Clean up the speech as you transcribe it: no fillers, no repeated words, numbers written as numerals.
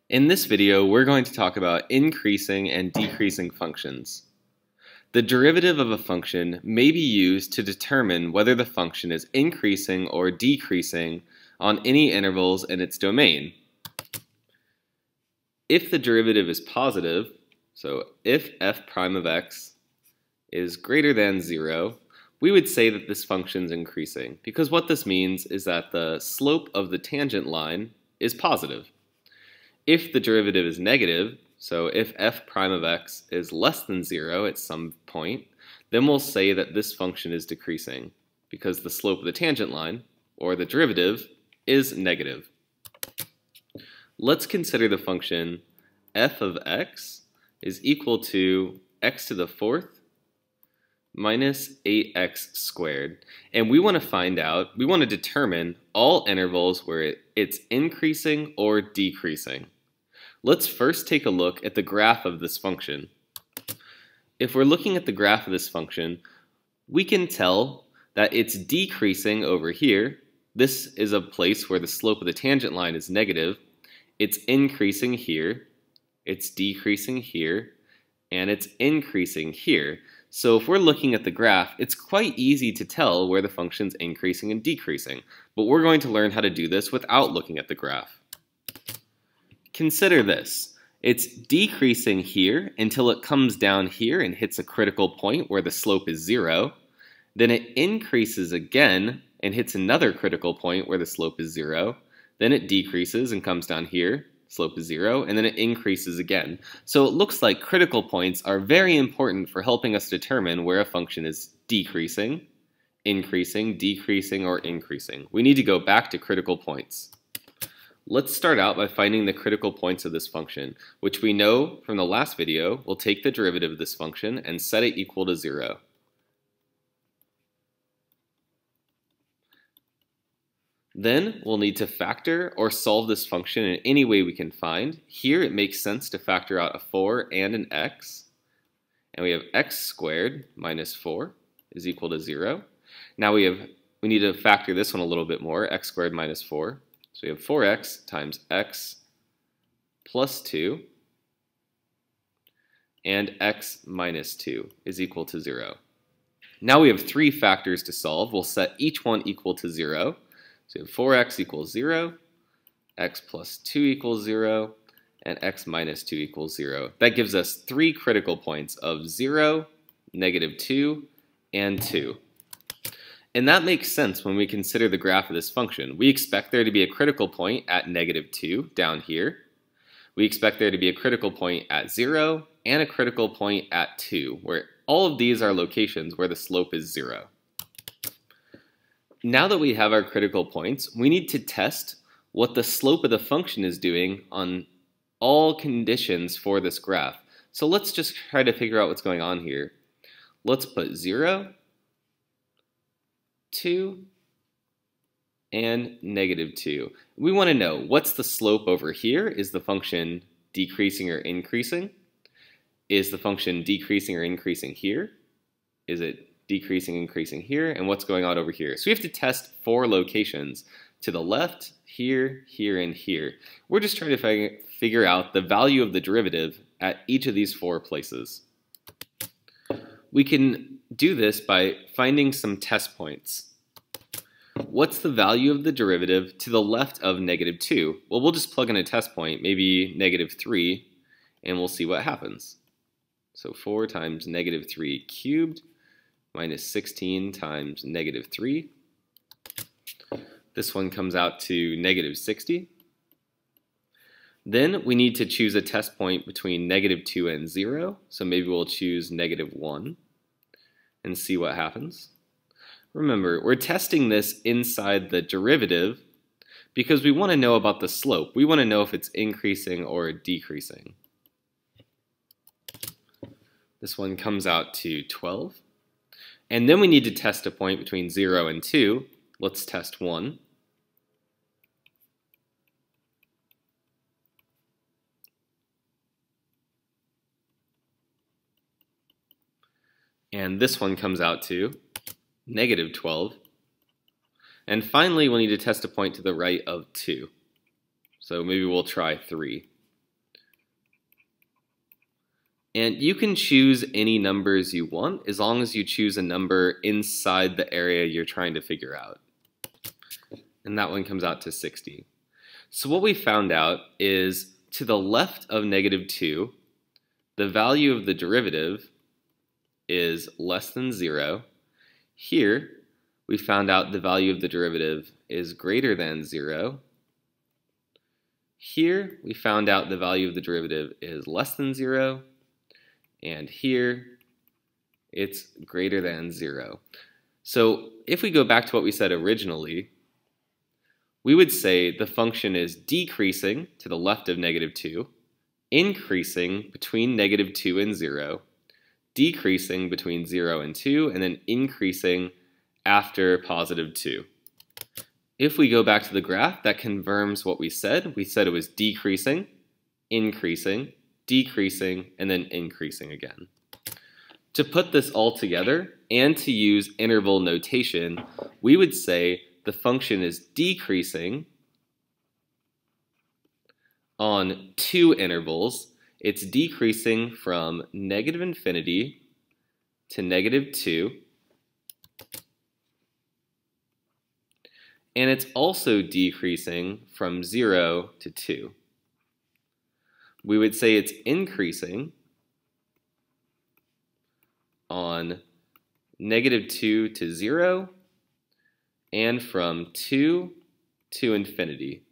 In this video, we're going to talk about increasing and decreasing functions. The derivative of a function may be used to determine whether the function is increasing or decreasing on any intervals in its domain. If the derivative is positive, so if f prime of x is greater than 0, we would say that this function is increasing, because what this means is that the slope of the tangent line is positive. If the derivative is negative, so if f prime of x is less than 0 at some point, then we'll say that this function is decreasing, because the slope of the tangent line, or the derivative, is negative. Let's consider the function f of x is equal to x to the fourth minus 8x squared. And we want to determine all intervals where it's increasing or decreasing. Let's first take a look at the graph of this function. If we're looking at the graph of this function, we can tell that it's decreasing over here. This is a place where the slope of the tangent line is negative. It's increasing here, it's decreasing here, and it's increasing here. So if we're looking at the graph, it's quite easy to tell where the function's increasing and decreasing, but we're going to learn how to do this without looking at the graph. Consider this. It's decreasing here until it comes down here and hits a critical point where the slope is 0. Then it increases again and hits another critical point where the slope is 0. Then it decreases and comes down here, slope is 0, and then it increases again. So it looks like critical points are very important for helping us determine where a function is decreasing, increasing, decreasing, or increasing. We need to go back to critical points. Let's start out by finding the critical points of this function, which we know from the last video will take the derivative of this function and set it equal to 0. Then we'll need to factor or solve this function in any way we can find. Here it makes sense to factor out a 4 and an x. And we have x squared minus 4 is equal to 0. Now we need to factor this one a little bit more, x squared minus 4. So we have 4x times x plus 2 and x minus 2 is equal to 0. Now we have three factors to solve. We'll set each one equal to 0. So we have 4x equals 0, x plus 2 equals 0, and x minus 2 equals 0. That gives us three critical points of 0, negative 2, and 2. And that makes sense when we consider the graph of this function. We expect there to be a critical point at negative 2 down here. We expect there to be a critical point at 0 and a critical point at 2, where all of these are locations where the slope is 0. Now that we have our critical points, we need to test what the slope of the function is doing on all conditions for this graph. So let's just try to figure out what's going on here. Let's put 0, 2, and negative 2. We want to know what's the slope over here. Is the function decreasing or increasing? Is the function decreasing or increasing here? Is it decreasing, increasing here? And what's going on over here? So we have to test four locations to the left, here, here, and here. We're just trying to figure out the value of the derivative at each of these four places. We can do this by finding some test points. What's the value of the derivative to the left of negative 2? Well, we'll just plug in a test point, maybe negative 3, and we'll see what happens. So 4 times negative 3 cubed minus 16 times negative 3. This one comes out to negative 60. Then we need to choose a test point between negative 2 and 0. So maybe we'll choose negative 1 and see what happens. Remember, we're testing this inside the derivative because we want to know about the slope. We want to know if it's increasing or decreasing. This one comes out to 12. And then we need to test a point between 0 and 2. Let's test 1. And this one comes out to negative 12. And finally, we'll need to test a point to the right of 2. So maybe we'll try 3. And you can choose any numbers you want as long as you choose a number inside the area you're trying to figure out. And that one comes out to 60. So what we found out is to the left of negative 2, the value of the derivative is less than 0. Here, we found out the value of the derivative is greater than 0. Here, we found out the value of the derivative is less than 0. And here, it's greater than 0. So if we go back to what we said originally, we would say the function is decreasing to the left of negative 2, increasing between negative 2 and 0, decreasing between 0 and 2, and then increasing after positive 2. If we go back to the graph, that confirms what we said. We said it was decreasing, increasing, decreasing, and then increasing again. To put this all together and to use interval notation, we would say the function is decreasing on 2 intervals. It's decreasing from negative infinity to negative 2. And it's also decreasing from 0 to 2. We would say it's increasing on negative 2 to 0 and from 2 to infinity.